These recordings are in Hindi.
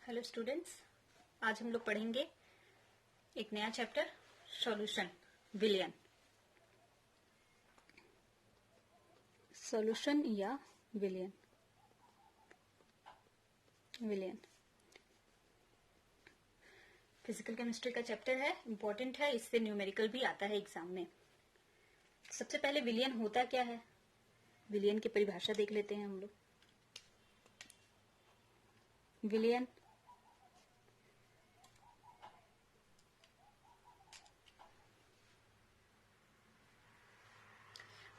हेलो स्टूडेंट्स, आज हम लोग पढ़ेंगे एक नया चैप्टर सॉल्यूशन विलियन। सॉल्यूशन या विलियन फिजिकल केमिस्ट्री का चैप्टर है, इंपॉर्टेंट है, इससे न्यूमेरिकल भी आता है एग्जाम में। सबसे पहले विलियन होता क्या है, विलियन की परिभाषा देख लेते हैं हम लोग।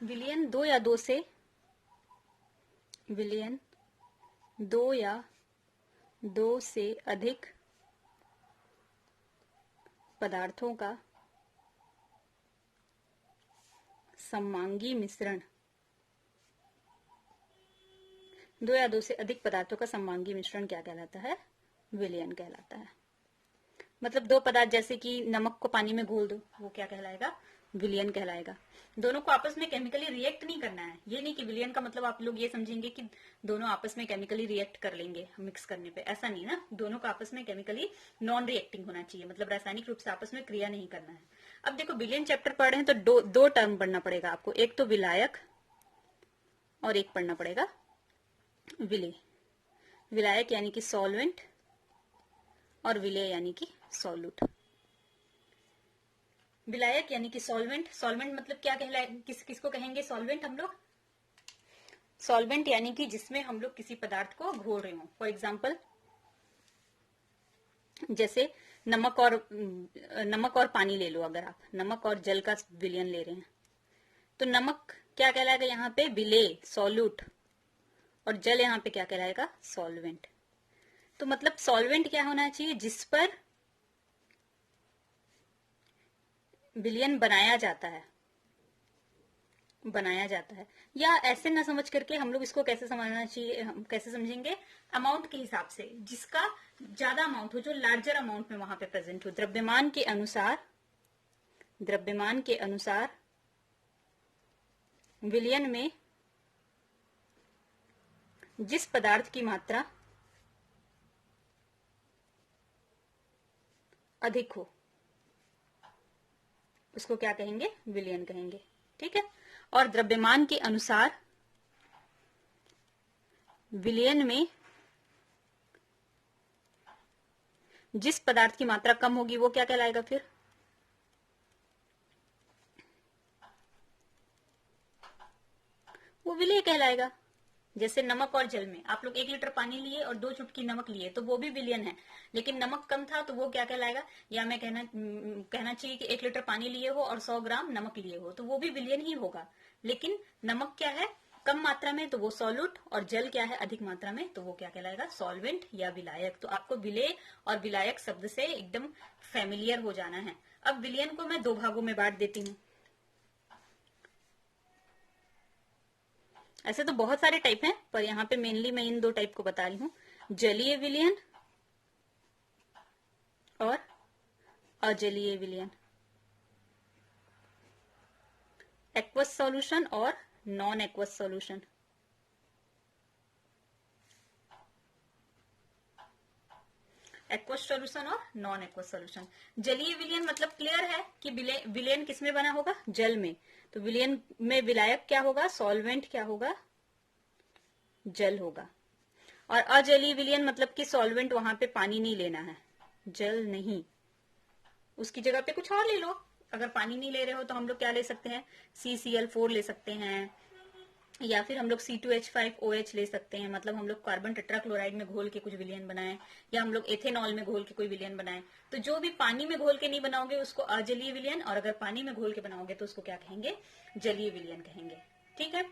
विलियन दो या दो से अधिक पदार्थों का सममांगी मिश्रण, दो या दो से अधिक पदार्थों का सममांगी मिश्रण क्या कहलाता है? विलियन कहलाता है। मतलब दो पदार्थ जैसे कि नमक को पानी में घोल दो, वो क्या कहलाएगा? विलियन कहलाएगा। दोनों को आपस में केमिकली रिएक्ट नहीं करना है। ये नहीं कि विलियन का मतलब आप लोग ये समझेंगे कि दोनों आपस में केमिकली रिएक्ट कर लेंगे मिक्स करने पे, ऐसा नहीं ना। दोनों को आपस में केमिकली नॉन रिएक्टिंग होना चाहिए, मतलब रासायनिक रूप से आपस में क्रिया नहीं करना है। अब देखो, विलियन चैप्टर पढ़ रहे हैं तो दो टर्म पढ़ना पड़ेगा आपको, एक तो विलायक और एक पढ़ना पड़ेगा विलेय। विलायक यानी कि सॉल्वेंट और विलेय यानी कि सॉल्यूट। विलायक यानी कि सॉल्वेंट, सॉल्वेंट मतलब क्या कहलाए, किसको कहेंगे सॉल्वेंट हम लोग? सॉल्वेंट यानी कि जिसमें हम लोग किसी पदार्थ को घोल रहे हो। फॉर एग्जाम्पल जैसे नमक और पानी ले लो। अगर आप नमक और जल का विलयन ले रहे हैं तो नमक क्या कहलाएगा यहाँ पे? विलेय, सॉल्यूट। और जल यहाँ पे क्या कहलाएगा? सॉल्वेंट। तो मतलब सॉल्वेंट क्या होना चाहिए? जिस पर विलयन बनाया जाता है। या ऐसे ना समझ करके हम लोग इसको कैसे समझना चाहिए, हम कैसे समझेंगे? अमाउंट के हिसाब से, जिसका ज्यादा अमाउंट हो, जो लार्जर अमाउंट में वहां पे प्रेजेंट हो। द्रव्यमान के अनुसार विलयन में जिस पदार्थ की मात्रा अधिक हो उसको क्या कहेंगे? विलयन कहेंगे। ठीक है। और द्रव्यमान के अनुसार विलयन में जिस पदार्थ की मात्रा कम होगी वो क्या कहलाएगा? फिर वो विलेय कहलाएगा। जैसे नमक और जल में आप लोग 1 लीटर पानी लिए और 2 चुटकी नमक लिए तो वो भी विलयन है, लेकिन नमक कम था तो वो क्या कहलाएगा? या मैं कहना चाहिए कि 1 लीटर पानी लिए हो और 100 ग्राम नमक लिए हो तो वो भी विलयन ही होगा। लेकिन नमक क्या है? कम मात्रा में, तो वो सॉल्यूट। और जल क्या है? अधिक मात्रा में, तो वो क्या कहलाएगा? सॉल्वेंट या विलायक। तो आपको विलेय और विलायक शब्द से एकदम फेमिलियर हो जाना है। अब विलयन को मैं 2 भागों में बांट देती हूँ। ऐसे तो बहुत सारे टाइप हैं, पर यहाँ पे मेनली मैं इन 2 टाइप को बता रही हूँ, जलीय विलयन और अजलीय विलयन। एक्वस सॉल्यूशन और non aqueous solution. Aqueous solution और नॉन एक्वस सॉल्यूशन। जलीय विलयन मतलब क्लियर है कि विलयन किसमें बना होगा? जल में। तो विलयन में विलायक क्या होगा? सॉल्वेंट क्या होगा? जल होगा। और अजलीय विलयन मतलब कि सॉल्वेंट वहां पे पानी नहीं लेना है, जल नहीं, उसकी जगह पे कुछ और ले लो। अगर पानी नहीं ले रहे हो तो हम लोग क्या ले सकते हैं? CCl4 ले सकते हैं, या फिर हम लोग C2H5OH ले सकते हैं। मतलब हम लोग कार्बन टेट्राक्लोराइड में घोल के कुछ विलयन बनाए, या हम लोग एथेनॉल में घोल के कोई विलयन बनाए। तो जो भी पानी में घोल के नहीं बनाओगे उसको अजलीय विलयन, और अगर पानी में घोल के बनाओगे तो उसको क्या कहेंगे? जलीय विलयन कहेंगे। ठीक है।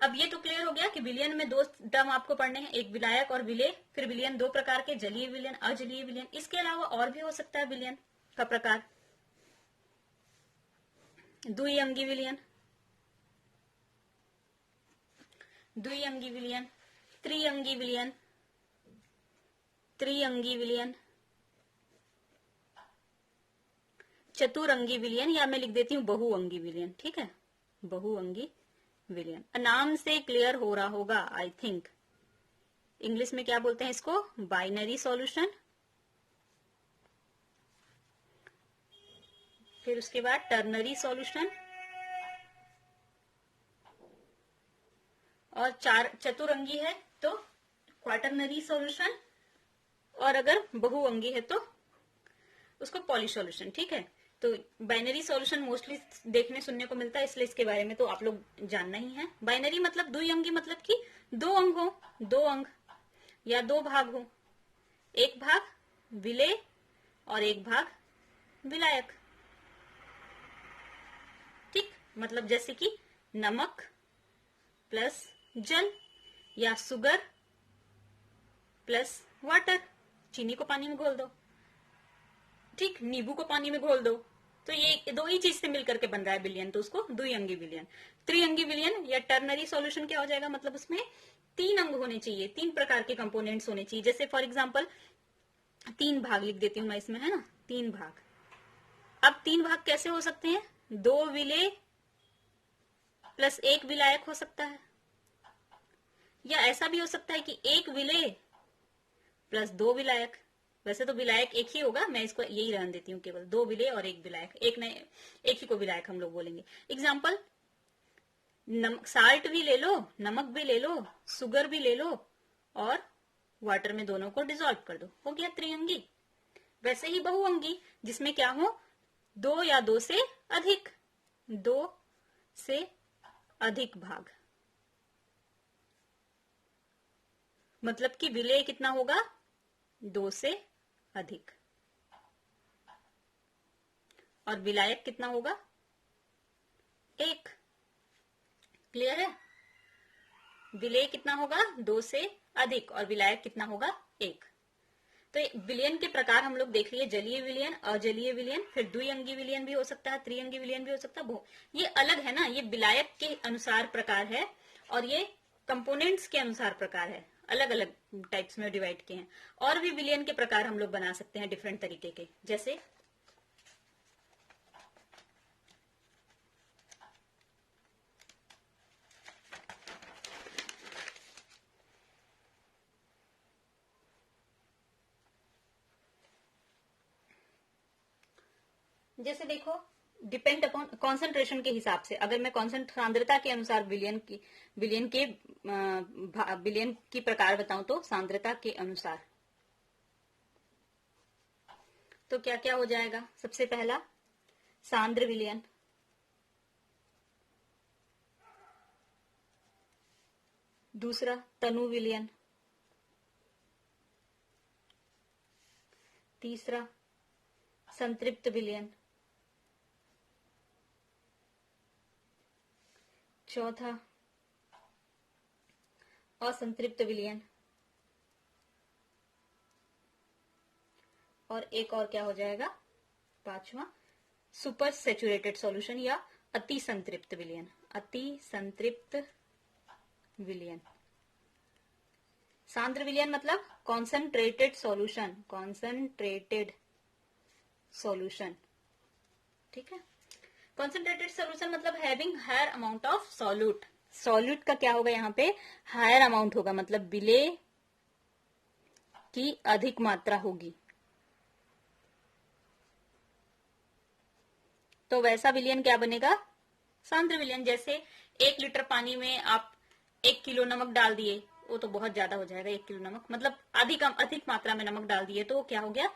अब ये तो क्लियर हो गया कि विलयन में 2 टर्म आपको पढ़ने हैं, एक विलायक और विलेय। फिर विलयन 2 प्रकार के, जलीय विलयन, अजलीय विलयन। इसके अलावा और भी हो सकता है विलयन का प्रकार। द्विअंगी विलयन, त्रिअंगी विलयन, चतुरंगी विलयन, या मैं लिख देती हूँ बहुअंगी विलयन। ठीक है, बहुअंगी विलयन। नाम से क्लियर हो रहा होगा आई थिंक। इंग्लिश में क्या बोलते हैं इसको? Binary solution. फिर उसके बाद टर्नरी सॉल्यूशन, और चतुरंगी है तो क्वाटरनरी सॉल्यूशन, और अगर बहुअंगी है तो उसको पॉली सॉल्यूशन। ठीक है, तो बाइनरी सॉल्यूशन मोस्टली देखने सुनने को मिलता है, इसलिए इसके बारे में तो आप लोग जानना ही है। बाइनरी मतलब द्विअंगी, मतलब कि दो अंग हो, दो अंग या दो भाग हो, एक भाग विलेय और एक भाग विलायक। ठीक, मतलब जैसे कि नमक प्लस जल, या शुगर प्लस वाटर, चीनी को पानी में घोल दो, ठीक, नींबू को पानी में घोल दो, तो ये दो ही चीज से मिलकर के बन रहा है विलयन, तो उसको द्विअंगी विलयन। त्रिअंगी विलयन या टर्नरी सॉल्यूशन क्या हो जाएगा? मतलब उसमें तीन अंग होने चाहिए, तीन प्रकार के कंपोनेंट्स होने चाहिए। जैसे फॉर एग्जांपल तीन भाग लिख देती हूं मैं इसमें, है ना, तीन भाग। अब तीन भाग कैसे हो सकते हैं? दो विलेय प्लस एक विलायक हो सकता है, या ऐसा भी हो सकता है कि एक विलेय प्लस दो विलायक। वैसे तो विलायक एक ही होगा, मैं इसको यही रहने देती हूँ, केवल दो विलेय और एक विलायक, एक ही को विलायक हम लोग बोलेंगे। एग्जाम्पल, साल्ट भी ले लो, नमक भी ले लो, शुगर भी ले लो, और वाटर में दोनों को डिसॉल्व कर दो, हो गया त्रिअंगी। वैसे ही बहुअंगी, जिसमें क्या हो? दो या दो से अधिक, दो से अधिक भाग, मतलब कि विलेय कितना होगा? दो से अधिक, और विलायक कितना होगा? एक। क्लियर है? विलेय कितना होगा? दो से अधिक, और विलायक कितना होगा? एक। तो विलयन के प्रकार हम लोग देख लिए, जलीय विलयन, अजलीय विलयन, फिर द्विअंगी विलयन भी हो सकता है, त्रिअंगी विलयन भी हो सकता है। ये अलग है ना, ये विलायक के अनुसार प्रकार है, और ये कंपोनेंट्स के अनुसार प्रकार है, अलग अलग टाइप्स में डिवाइड किए हैं। और भी विलयन के प्रकार हम लोग बना सकते हैं डिफरेंट तरीके के, जैसे देखो, डिपेंड अपॉन कॉन्सेंट्रेशन के हिसाब से, अगर मैं सांद्रता के अनुसार विलयन की प्रकार बताऊं तो सांद्रता के अनुसार, तो क्या क्या हो जाएगा? सबसे पहला सांद्र विलयन, दूसरा तनु विलयन, तीसरा संतृप्त विलयन, चौथा असंतृप्त विलयन, और एक और क्या हो जाएगा? पांचवा सुपर सैचुरेटेड सॉल्यूशन या अति संतृप्त विलयन, अति संतृप्त विलयन। सांद्र विलयन मतलब कॉन्सेंट्रेटेड सॉल्यूशन, कॉन्सेंट्रेटेड सॉल्यूशन, ठीक है। कॉन्सेंट्रेटेड सॉल्यूशन मतलब having higher amount of solute, solute का क्या होगा यहाँ पे? हायर अमाउंट होगा, मतलब विलेय की अधिक मात्रा होगी, तो वैसा विलयन क्या बनेगा? सांद्र विलयन। जैसे 1 लीटर पानी में आप 1 किलो नमक डाल दिए, वो तो बहुत ज्यादा हो जाएगा, 1 किलो नमक मतलब अधिक मात्रा में नमक डाल दिए, तो क्या हो गया?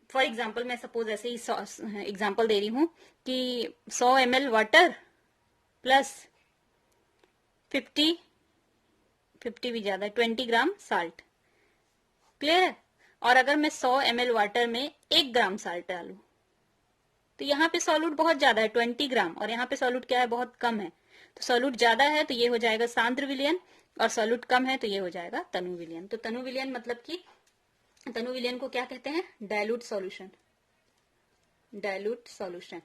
फॉर एग्जाम्पल मैं सपोज ऐसे ही एग्जाम्पल दे रही हूं कि 100 ml वाटर प्लस 50 भी ज्यादा, 20 ग्राम साल्ट। क्लियर है? और अगर मैं 100 ml वाटर में 1 ग्राम साल्ट डालू, तो यहाँ पे सॉल्यूट बहुत ज्यादा है 20 ग्राम, और यहाँ पे सॉल्यूट क्या है? बहुत कम है। तो सॉल्यूट ज्यादा है तो ये हो जाएगा सांद्र विलयन, और सॉल्यूट कम है तो ये हो जाएगा तनु विलयन। तो तनु विलयन मतलब कि तनु विलयन को क्या कहते हैं? Dilute solution, dilute solution.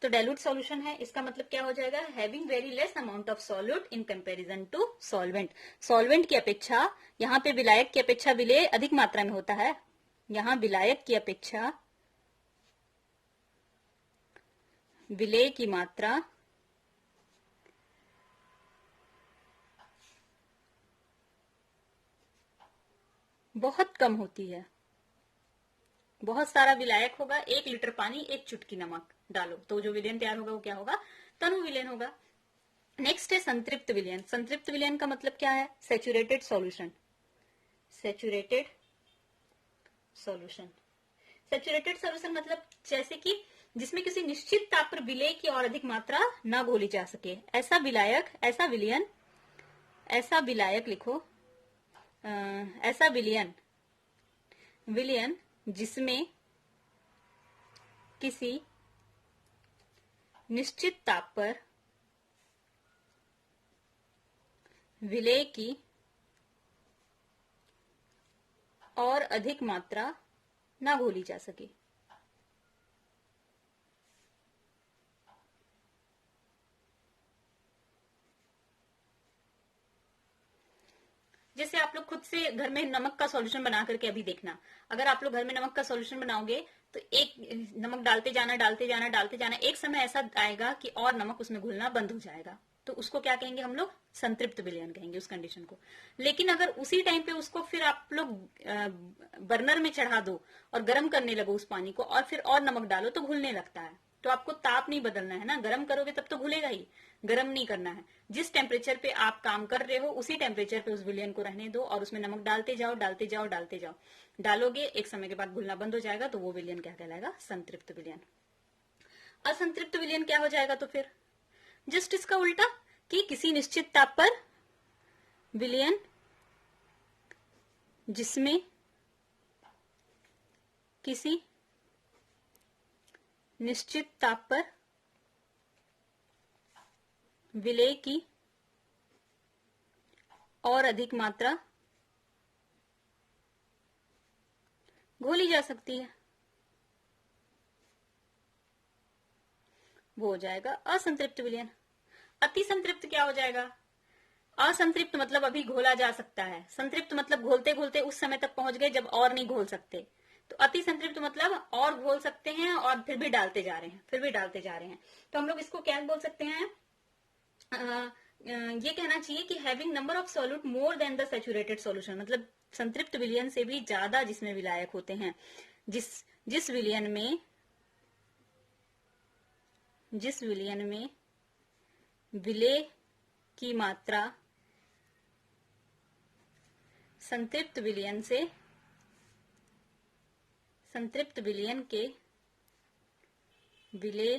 तो डायलूट सॉल्यूशन है, इसका मतलब क्या हो जाएगा? Having very less amount of solute in comparison to solvent. Solvent की अपेक्षा यहाँ पे विलायक की अपेक्षा विलेय अधिक मात्रा में होता है, यहाँ विलायक की अपेक्षा विलेय की मात्रा बहुत कम होती है। बहुत सारा विलायक होगा, 1 लीटर पानी 1 चुटकी नमक डालो तो जो विलयन तैयार होगा वो क्या होगा, तनु विलयन होगा। नेक्स्ट है संतृप्त विलयन। संतृप्त विलयन का मतलब क्या है, saturated solution. Saturated solution, saturated solution मतलब जैसे कि जिसमें किसी निश्चित ताप पर विलय की और अधिक मात्रा न घोली जा सके, ऐसा विलायक, ऐसा विलयन, ऐसा विलायक लिखो, ऐसा विलयन, विलयन जिसमें किसी निश्चित ताप पर विलय की और अधिक मात्रा ना घोली जा सके। जैसे आप लोग खुद से घर में नमक का सॉल्यूशन बना करके अभी देखना, अगर आप लोग घर में नमक का सॉल्यूशन बनाओगे तो एक नमक डालते जाना डालते जाना डालते जाना, एक समय ऐसा आएगा कि और नमक उसमें घुलना बंद हो जाएगा, तो उसको क्या कहेंगे हम लोग, संतृप्त विलयन कहेंगे उस कंडीशन को। लेकिन अगर उसी टाइम पे उसको फिर आप लोग बर्नर में चढ़ा दो और गर्म करने लगो उस पानी को और फिर और नमक डालो तो घुलने लगता है। तो आपको ताप नहीं बदलना है ना, गर्म करोगे तब तो घुलेगा ही, गर्म नहीं करना है। जिस टेम्परेचर पे आप काम कर रहे हो उसी टेम्परेचर पे उस विलयन को रहने दो और उसमें नमक डालते जाओ डालते जाओ डालते जाओ, डालोगे एक समय के बाद घुलना बंद हो जाएगा, तो वो विलयन क्या कहलाएगा, संतृप्त विलयन। असंतृप्त विलयन क्या हो जाएगा, तो फिर जस्ट इसका उल्टा, कि किसी निश्चित ताप पर विलयन जिसमें किसी निश्चित ताप पर विलय की और अधिक मात्रा घोली जा सकती है, वो हो जाएगा असंतृप्त विलयन। अति संतृप्त क्या हो जाएगा, असंतृप्त मतलब अभी घोला जा सकता है, संतृप्त मतलब घोलते घोलते उस समय तक पहुंच गए जब और नहीं घोल सकते, तो अति संतृप्त मतलब और घोल सकते हैं और फिर भी डालते जा रहे हैं, फिर भी डालते जा रहे हैं। तो हम लोग इसको क्या बोल सकते हैं, ये कहना चाहिए कि having number of solute more than the saturated solution, मतलब संतृप्त विलयन से भी ज्यादा जिसमें विलायक होते हैं, जिस विलयन में विलय की मात्रा संतृप्त विलयन के विलय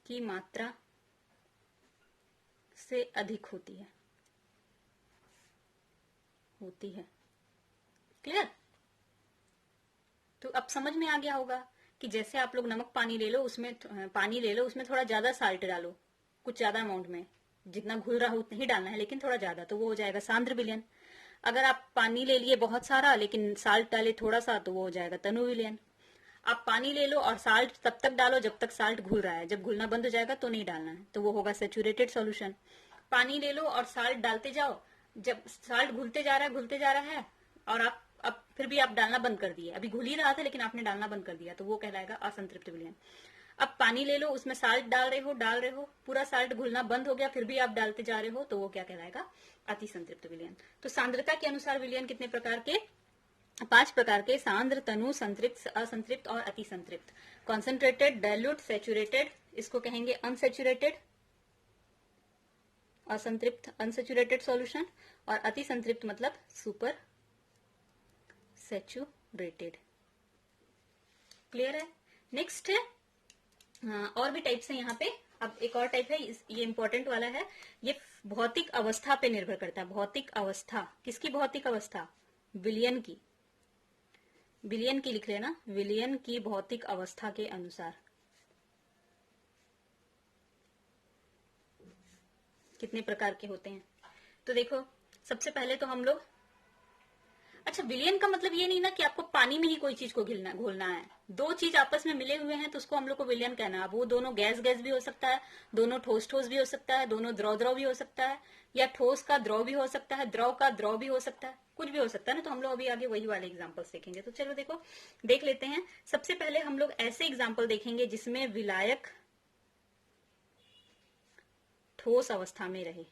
की मात्रा से अधिक होती है। क्लियर? तो अब समझ में आ गया होगा कि जैसे आप लोग नमक पानी ले लो, उसमें थोड़ा ज्यादा साल्ट डालो, कुछ ज्यादा अमाउंट में, जितना घुल रहा हो उतना ही डालना है लेकिन थोड़ा ज्यादा, तो वो हो जाएगा सांद्र विलयन। अगर आप पानी ले लिए बहुत सारा लेकिन साल्ट डाले थोड़ा सा, तो वो हो जाएगा तनु विलयन। आप पानी ले लो और साल्ट तब तक डालो जब तक साल्ट घुल रहा है, जब घुलना बंद हो जाएगा तो नहीं डालना है, तो वो होगा सैचुरेटेड सॉल्यूशन। पानी ले लो और साल्ट डालते जाओ, जब साल्ट घुलते जा रहा है और आप अब फिर भी आप डालना बंद कर दिए, अभी घुल ही रहा था लेकिन आपने डालना बंद कर दिया, तो वो कहलाएगा असंतृप्त विलयन। अब पानी ले लो, उसमें साल्ट डाल रहे हो, पूरा साल्ट घुलना बंद हो गया फिर भी आप डालते जा रहे हो, तो वो क्या कहलाएगा, अति संतृप्त विलयन। तो सांद्रता के अनुसार विलयन कितने प्रकार के, 5 प्रकार के, सांद्र, तनु, संतृप्त, असंतृप्त और अति संतृप्त। कॉन्सेंट्रेटेड, डाइल्यूट, सैचुरेटेड, इसको कहेंगे अनसैचुरेटेड, असंतृप्त अनसैचुरेटेड सॉल्यूशन, और अति संतृप्त मतलब सुपर सैचुरेटेड। क्लियर है? नेक्स्ट है, और भी टाइप्स है यहाँ पे। अब एक और टाइप है, ये इंपॉर्टेंट वाला है, ये भौतिक अवस्था पे निर्भर करता है। भौतिक अवस्था, किसकी भौतिक अवस्था, विलयन की, विलयन की लिख लेना, विलयन की भौतिक अवस्था के अनुसार कितने प्रकार के होते हैं। तो देखो, सबसे पहले तो हम लोग, अच्छा विलयन का मतलब ये नहीं ना कि आपको पानी में ही कोई चीज को घोलना है, दो चीज आपस में मिले हुए हैं तो उसको हम लोग को विलयन कहना है। वो दोनों गैस भी हो सकता है, दोनों ठोस भी हो सकता है, दोनों द्रव भी हो सकता है, या ठोस का द्रव भी हो सकता है, द्रव का द्रव भी हो सकता है, कुछ भी हो सकता है ना। तो हम लोग अभी आगे वही वाले एग्जाम्पल्स देखेंगे। तो चलो देखो, देख लेते हैं। सबसे पहले हम लोग ऐसे एग्जाम्पल देखेंगे जिसमें विलायक ठोस अवस्था में रहे।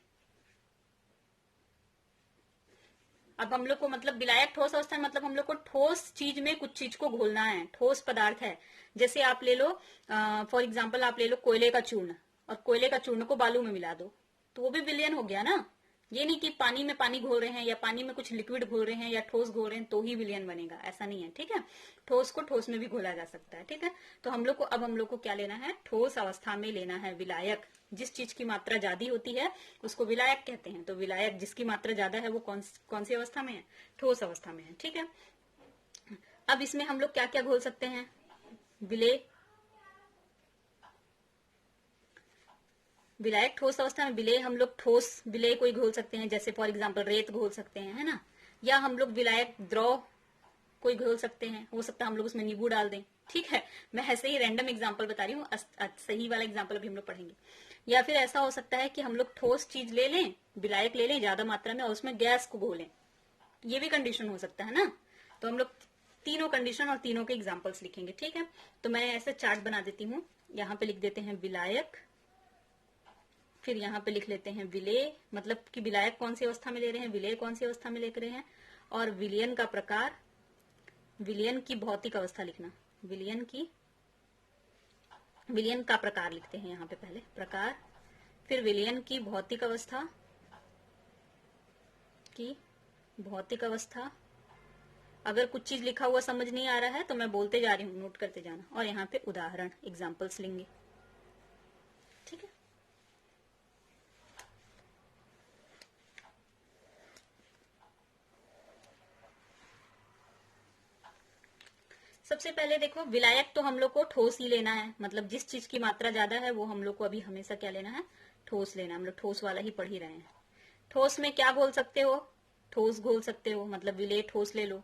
अब हम लोग को मतलब विलायक ठोस अवस्था में मतलब हम लोग को ठोस चीज में कुछ चीज को घोलना है, ठोस पदार्थ है। जैसे आप ले लो फॉर एग्जाम्पल आप ले लो कोयले का चूर्ण, और कोयले का चूर्ण को बालू में मिला दो, तो वो भी विलयन हो गया ना। ये नहीं कि पानी में पानी घोल रहे हैं या पानी में कुछ लिक्विड घोल रहे हैं या ठोस घोल रहे हैं तो ही विलयन बनेगा, ऐसा नहीं है, ठीक है। ठोस को ठोस में भी घोला जा सकता है, ठीक है। तो हम लोग को अब हम लोग को क्या लेना है, ठोस अवस्था में लेना है विलायक। जिस चीज की मात्रा ज्यादा होती है उसको विलायक कहते हैं। तो विलायक जिसकी मात्रा ज्यादा है वो कौन सी अवस्था में है, ठोस अवस्था में है, ठीक है। अब इसमें हम लोग क्या क्या घोल सकते हैं, विलायक ठोस अवस्था में विलेय हम लोग ठोस विलेय कोई घोल सकते हैं, जैसे फॉर एग्जांपल रेत घोल सकते हैं, है ना। या हम लोग विलायक द्रव कोई घोल सकते हैं, हो सकता है हम लोग उसमें नींबू डाल दें, ठीक है। मैं ऐसे ही रैंडम एग्जांपल बता रही हूँ, सही वाला एग्जांपल अभी हम लोग पढ़ेंगे। या फिर ऐसा हो सकता है कि हम लोग ठोस चीज ले लें, विलायक ले लें ज्यादा मात्रा में और उसमें गैस को घोलें, ये भी कंडीशन हो सकता है ना। तो हम लोग तीनों कंडीशन और तीनों के एग्जाम्पल्स लिखेंगे, ठीक है। तो मैं ऐसे चार्ट बना देती हूँ, यहाँ पे लिख देते हैं विलायक, फिर यहाँ पे लिख लेते हैं विलेय, मतलब कि विलायक कौन सी अवस्था में ले रहे हैं, विलेय कौन सी अवस्था में ले रहे हैं, और विलयन का प्रकार, विलयन की भौतिक अवस्था लिखना, विलयन का प्रकार लिखते हैं यहाँ पे पहले प्रकार, फिर विलयन की भौतिक अवस्था। अगर कुछ चीज लिखा हुआ समझ नहीं आ रहा है तो मैं बोलते जा रही हूँ, नोट करते जाना, और यहाँ पे उदाहरण एग्जाम्पल्स लेंगे, ठीक है। सबसे पहले देखो विलायक तो हम लोग को ठोस ही लेना है, मतलब जिस चीज की मात्रा ज्यादा है वो हम लोग को अभी हमेशा क्या लेना है, ठोस लेना है। हम लोग ठोस वाला ही पढ़ ही रहे हैं। ठोस में क्या घोल सकते हो, ठोस घोल सकते हो, मतलब विलेय ठोस ले लो,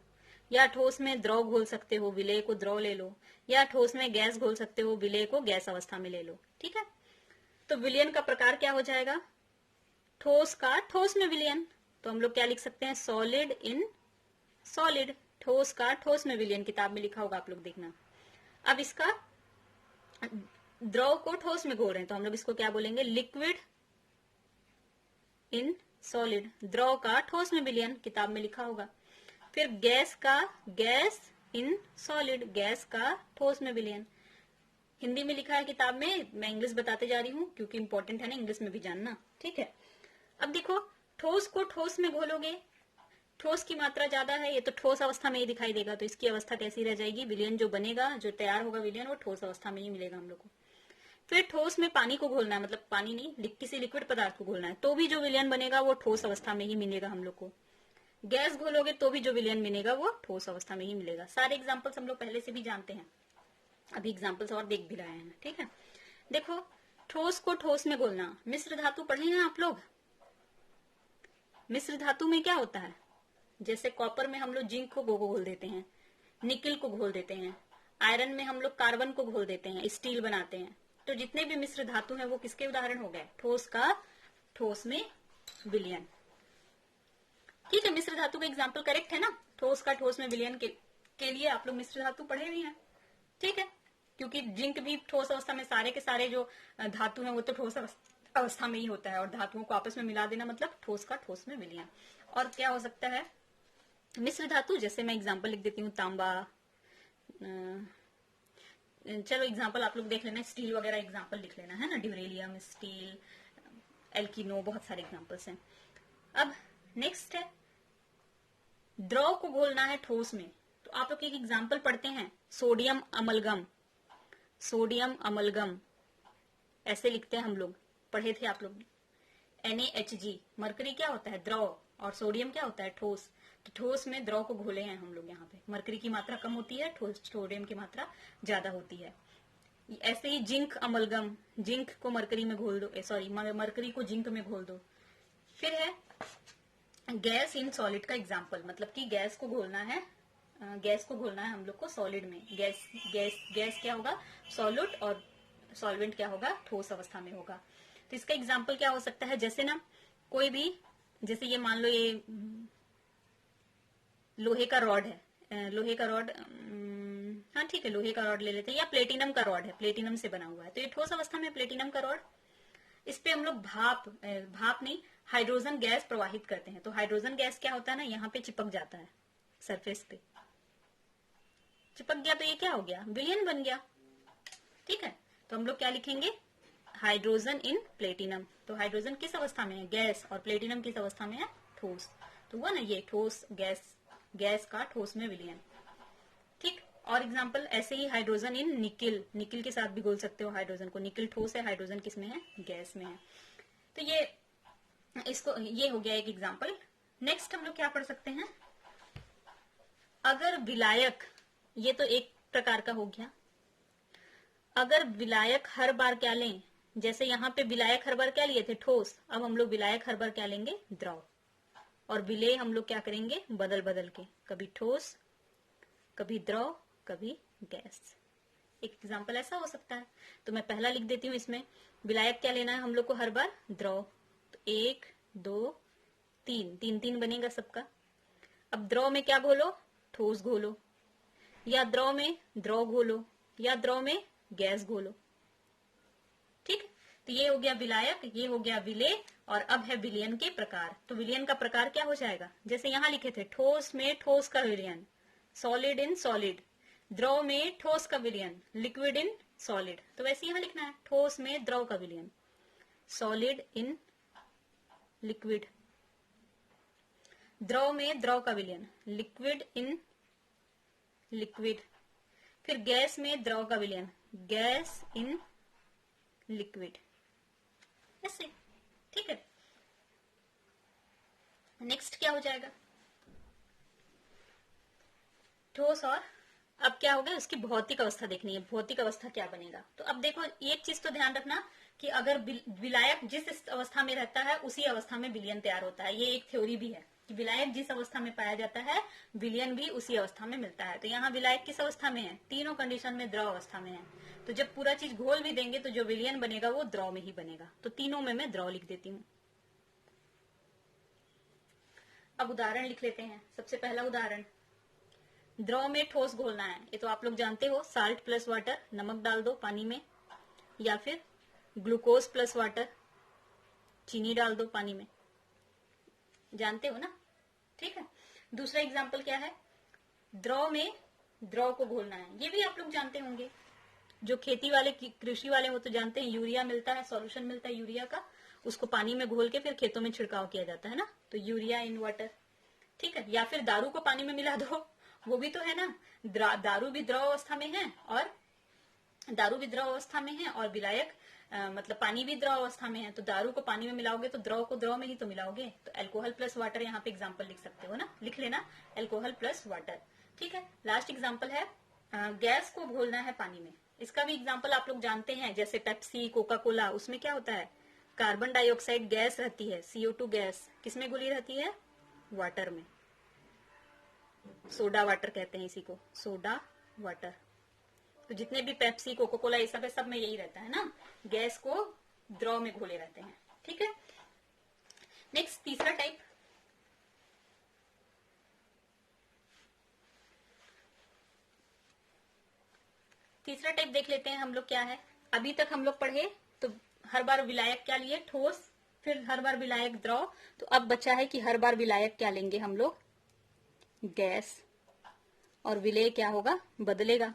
या ठोस में द्रव घोल सकते हो, विलेय को द्रव ले लो, या ठोस में गैस घोल सकते हो, विलेय को गैस अवस्था में ले लो, ठीक है। तो विलयन का प्रकार क्या हो जाएगा, ठोस का ठोस में विलयन। तो हम लोग क्या लिख सकते हैं, सॉलिड इन सॉलिड, ठोस का ठोस में विलयन, किताब में लिखा होगा आप लोग देखना। अब इसका द्रव को ठोस में घोल रहे हैं तो हम लोग इसको क्या बोलेंगे, लिक्विड इन सॉलिड, द्रव का ठोस में विलयन, किताब में लिखा होगा। फिर गैस का गैस इन सॉलिड, गैस का ठोस में विलयन, हिंदी में लिखा है किताब में, मैं इंग्लिश बताते जा रही हूँ क्योंकि इंपॉर्टेंट है ना इंग्लिश में भी जानना, ठीक है। अब देखो ठोस को ठोस में घोलोगे, ठोस की मात्रा ज्यादा है, ये तो ठोस अवस्था में ही दिखाई देगा, तो इसकी अवस्था कैसी रह जाएगी, विलयन जो बनेगा, जो तैयार होगा विलयन, वो ठोस अवस्था में ही मिलेगा हम लोग को। फिर ठोस में पानी को घोलना है, मतलब पानी नहीं किसी लिक्विड पदार्थ को घोलना है, तो भी जो विलयन बनेगा वो ठोस अवस्था में ही मिलेगा हम लोग को। गैस घोलोगे तो भी जो विलयन मिलेगा वो ठोस अवस्था में ही मिलेगा। सारे एग्जाम्पल्स हम लोग पहले से भी जानते हैं, अभी एग्जाम्पल्स और देख भी रहे हैं, ठीक है। देखो ठोस को ठोस में घोलना, मिश्र धातु पढ़े हैं आप लोग। मिश्र धातु में क्या होता है, जैसे कॉपर में हम लोग जिंक को घोल देते हैं, निकिल को घोल देते हैं, आयरन में हम लोग कार्बन को घोल देते हैं, स्टील बनाते हैं। तो जितने भी मिश्र धातु हैं वो किसके उदाहरण हो गए, ठोस का ठोस में विलयन, ठीक है। मिश्र धातु का एग्जाम्पल करेक्ट है ना, ठोस का ठोस में विलयन के लिए आप लोग मिश्र धातु पढ़े हुए हैं, ठीक है। क्योंकि जिंक भी ठोस अवस्था में, सारे के सारे जो धातु हैं वो तो ठोस अवस्था में ही होता है, और धातुओं को आपस में मिला देना मतलब ठोस का ठोस में विलयन। और क्या हो सकता है मिश्र धातु, जैसे मैं एग्जांपल लिख देती हूँ, तांबा, चलो एग्जांपल आप लोग देख लेना, स्टील वगैरह एग्जांपल लिख लेना, है ना, ड्यूरेलियम, स्टील, एल्किनो, बहुत सारे एग्जांपल्स हैं। अब नेक्स्ट है द्रव को घोलना है ठोस में, तो आप लोग एक एग्जांपल पढ़ते हैं, सोडियम अमलगम, सोडियम अमलगम ऐसे लिखते हैं हम लोग, पढ़े थे आप लोग। NaHG, मरकरी क्या होता है, द्रव, और सोडियम क्या होता है, ठोस। तो ठोस में द्रव को घोले हैं हम लोग यहाँ पे, मरकरी की मात्रा कम होती है, ठोस सोडियम की मात्रा ज्यादा होती है। ऐसे ही जिंक अमलगम, जिंक को मरकरी में घोल दो, सॉरी मरकरी को जिंक में घोल दो। फिर है गैस इन सॉलिड का एग्जाम्पल, मतलब कि गैस को घोलना है, गैस को घोलना है हम लोग को सॉलिड में, गैस क्या होगा, सॉलिड, और सॉल्वेंट क्या होगा, ठोस अवस्था में होगा। तो इसका एग्जाम्पल क्या हो सकता है, जैसे ना कोई भी, जैसे ये मान लो ये लोहे का रॉड है, लोहे का रॉड, हाँ ठीक है लोहे का रॉड ले लेते हैं, या प्लेटिनम का रॉड है, प्लेटिनम से बना हुआ है, तो ये ठोस अवस्था में प्लेटिनम का रॉड, इस पे हम लोग भाप नहीं हाइड्रोजन गैस प्रवाहित करते हैं। तो हाइड्रोजन गैस क्या होता है ना, यहाँ पे चिपक जाता है सरफेस पे, चिपक गया तो ये क्या हो गया, विलयन बन गया। ठीक है, तो हम लोग क्या लिखेंगे, हाइड्रोजन इन प्लेटिनम। तो हाइड्रोजन किस अवस्था में है, गैस, और प्लेटिनम किस अवस्था में है, ठोस। तो हुआ ना ये ठोस गैस, गैस का ठोस में विलयन। ठीक, और एग्जांपल ऐसे ही हाइड्रोजन इन निकिल, निकिल के साथ भी बोल सकते हो हाइड्रोजन को, निकिल ठोस है, हाइड्रोजन किस में है, गैस में है। तो ये इसको, ये हो गया एक एग्जांपल। नेक्स्ट हम लोग क्या पढ़ सकते हैं, अगर विलायक, ये तो एक प्रकार का हो गया, अगर विलायक हर बार क्या लें, जैसे यहाँ पे विलायक हर बार क्या लिए थे, ठोस, अब हम लोग विलायक हर बार क्या लेंगे, द्रव, और विलेय हम लोग क्या करेंगे, बदल बदल के, कभी ठोस, कभी द्रव, कभी गैस। एक एग्जांपल ऐसा हो सकता है। तो मैं पहला लिख देती हूँ इसमें, विलायक क्या लेना है हम लोग को हर बार, द्रव। तो 1 2 3, 3 3 बनेगा सबका। अब द्रव में क्या घोलो, ठोस घोलो, या द्रव में द्रव घोलो, या द्रव में गैस घोलो। ठीक, तो ये हो गया विलायक, ये हो गया विलेय, और अब है विलयन के प्रकार। तो विलयन का प्रकार क्या हो जाएगा, जैसे यहां लिखे थे, ठोस में ठोस का विलयन, सॉलिड इन सॉलिड, द्रव में ठोस का विलयन, लिक्विड इन सॉलिड। तो वैसे यहां लिखना है, ठोस में द्रव का विलयन, सॉलिड इन लिक्विड, द्रव में द्रव का विलयन, लिक्विड इन लिक्विड, फिर गैस में द्रव का विलयन, गैस इन लिक्विड, ऐसे। ठीक है, नेक्स्ट क्या हो जाएगा, ठोस, और अब क्या हो गया, उसकी भौतिक अवस्था देखनी है, भौतिक अवस्था क्या बनेगा। तो अब देखो एक चीज तो ध्यान रखना कि अगर विलायक जिस अवस्था में रहता है उसी अवस्था में विलयन तैयार होता है। ये एक थ्योरी भी है कि विलायक जिस अवस्था में पाया जाता है विलयन भी उसी अवस्था में मिलता है। तो यहाँ विलायक किस अवस्था में है, तीनों कंडीशन में द्रव अवस्था में है। तो जब पूरा चीज घोल भी देंगे तो जो विलयन बनेगा वो द्रव में ही बनेगा। तो तीनों में मैं द्रव लिख देती हूँ। अब उदाहरण लिख लेते हैं। सबसे पहला उदाहरण, द्रव में ठोस घोलना है, ये तो आप लोग जानते हो, साल्ट प्लस वाटर, नमक डाल दो पानी में, या फिर ग्लूकोज प्लस वाटर, चीनी डाल दो पानी में, जानते हो ना। ठीक है, दूसरा एग्जाम्पल क्या है, द्रव में द्रव को घोलना है, ये भी आप लोग जानते होंगे, जो खेती वाले कृषि वाले वो तो जानते हैं, यूरिया मिलता है, सॉल्यूशन मिलता है यूरिया का, उसको पानी में घोल के फिर खेतों में छिड़काव किया जाता है ना, तो यूरिया इन वाटर। ठीक है, या फिर दारू को पानी में मिला दो, वो भी तो है ना, दारू भी द्रव अवस्था में है, और दारू भी द्रव अवस्था में है, और विलायक मतलब पानी भी द्रव अवस्था में है। तो दारू को पानी में मिलाओगे तो द्रव को द्रव में ही तो मिलाओगे। तो अल्कोहल प्लस वाटर यहाँ पे एग्जाम्पल लिख सकते हो ना, लिख लेना अल्कोहल प्लस वाटर। ठीक है, लास्ट एग्जाम्पल है गैस को घोलना है पानी में। इसका भी एग्जाम्पल आप लोग जानते हैं, जैसे पेप्सी, कोका कोला, उसमें क्या होता है, कार्बन डाइऑक्साइड गैस रहती है, CO2 गैस किसमें घुली रहती है, वाटर में, सोडा वाटर कहते हैं इसी को, सोडा वाटर। तो जितने भी पेप्सी, कोका कोला, ये सब में यही रहता है ना, गैस को द्रव में घोले रहते हैं। ठीक है, नेक्स्ट तीसरा टाइप, तीसरा टाइप देख लेते हैं हम लोग क्या है। अभी तक हम लोग पढ़े तो हर बार विलायक क्या लिए, ठोस, फिर हर बार विलायक द्रव। तो अब बचा है कि हर बार विलायक क्या लेंगे हम लोग, गैस, और विलेय क्या होगा, बदलेगा,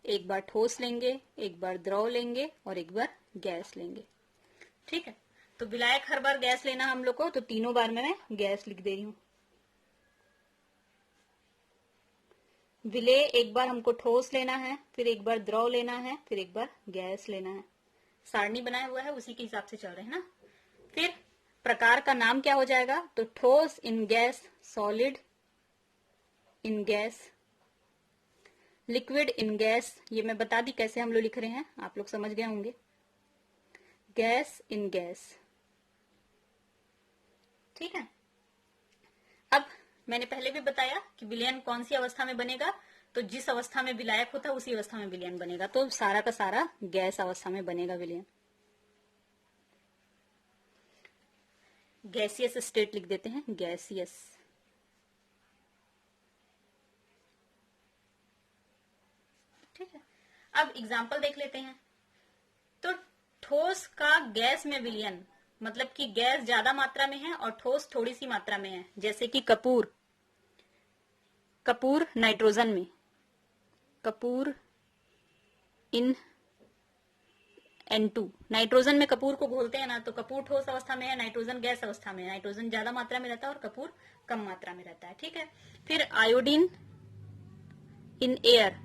एक बार ठोस लेंगे, एक बार द्रव लेंगे, और एक बार गैस लेंगे। ठीक है, तो विलायक हर बार गैस लेना हम लोग को, तो तीनों बार में मैं गैस लिख दे रही हूं। विलेय एक बार हमको ठोस लेना है, फिर एक बार द्रव लेना है, फिर एक बार गैस लेना है। सारणी बनाया हुआ है, उसी के हिसाब से चल रहे हैं ना। फिर प्रकार का नाम क्या हो जाएगा, तो ठोस इन gas, solid in gas, liquid in gas, ये मैं बता दी कैसे हम लोग लिख रहे हैं, आप लोग समझ गए होंगे, गैस इन गैस। ठीक है, अब मैंने पहले भी बताया कि विलयन कौन सी अवस्था में बनेगा, तो जिस अवस्था में विलायक होता है उसी अवस्था में विलयन बनेगा। तो सारा का सारा गैस अवस्था में बनेगा विलयन। गैसियस स्टेट लिख देते हैं, गैसियस। ठीक है, अब एग्जाम्पल देख लेते हैं। तो ठोस का गैस में विलयन, मतलब कि गैस ज्यादा मात्रा में है और ठोस थोड़ी सी मात्रा में है, जैसे कि कपूर, कपूर नाइट्रोजन में, कपूर इन N2, नाइट्रोजन में कपूर को घोलते हैं ना, तो कपूर ठोस अवस्था में है, नाइट्रोजन गैस अवस्था में है। नाइट्रोजन ज्यादा मात्रा में रहता है और कपूर कम मात्रा में रहता है। ठीक है, फिर आयोडीन इन एयर,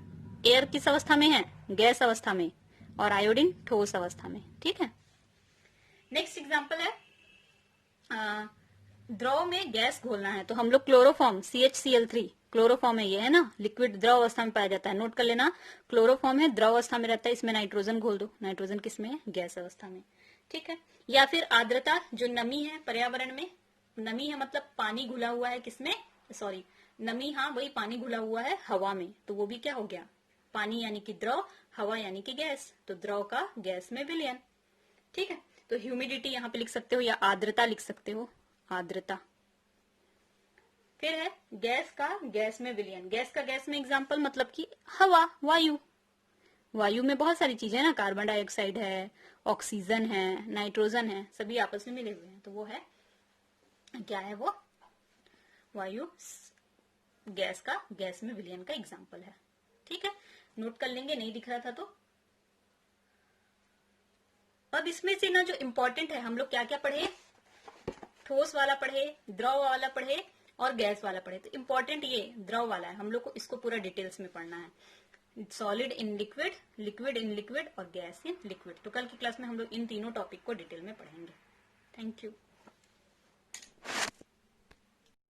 एयर किस अवस्था में है, गैस अवस्था में, और आयोडीन ठोस अवस्था में। ठीक है, नेक्स्ट एग्जांपल है द्रव में गैस घोलना है, तो हम लोग क्लोरोफॉर्म CHCl3, क्लोरोफॉर्म है ये, है ना, लिक्विड द्रव अवस्था में पाया जाता है। नोट कर लेना, क्लोरोफॉर्म है, द्रव अवस्था में रहता है, इसमें नाइट्रोजन घोल दो। नाइट्रोजन किसमें है, गैस अवस्था में। ठीक है, या फिर आर्द्रता, जो नमी है पर्यावरण में, नमी है मतलब पानी घुला हुआ है किसमें, सॉरी नमी, हाँ वही पानी घुला हुआ है हवा में, तो वो भी क्या हो गया, पानी यानी कि द्रव, हवा यानी कि गैस, तो द्रव का गैस में विलयन। ठीक है, तो ह्यूमिडिटी यहाँ पे लिख सकते हो या आर्द्रता लिख सकते हो, आर्द्रता। फिर है गैस का गैस में विलयन, गैस का गैस में एग्जांपल मतलब कि हवा, वायु, वायु में बहुत सारी चीजें ना, कार्बन डाइऑक्साइड है, ऑक्सीजन है, नाइट्रोजन है, सभी आपस में मिले हुए हैं, तो वो है क्या है, वो वायु गैस का गैस में विलयन का एग्जांपल है। ठीक है, नोट कर लेंगे, नहीं दिख रहा था तो। अब इसमें से ना जो इम्पोर्टेंट है, हम लोग क्या क्या पढ़े, ठोस वाला पढ़े, द्रव वाला पढ़े और गैस वाला पढ़े। तो इम्पोर्टेंट ये द्रव वाला है, हम लोग को इसको पूरा डिटेल्स में पढ़ना है। Solid in liquid, liquid in liquid और गैस इन लिक्विड। तो कल की क्लास में हम लोग इन तीनों टॉपिक को डिटेल में पढ़ेंगे। Thank you.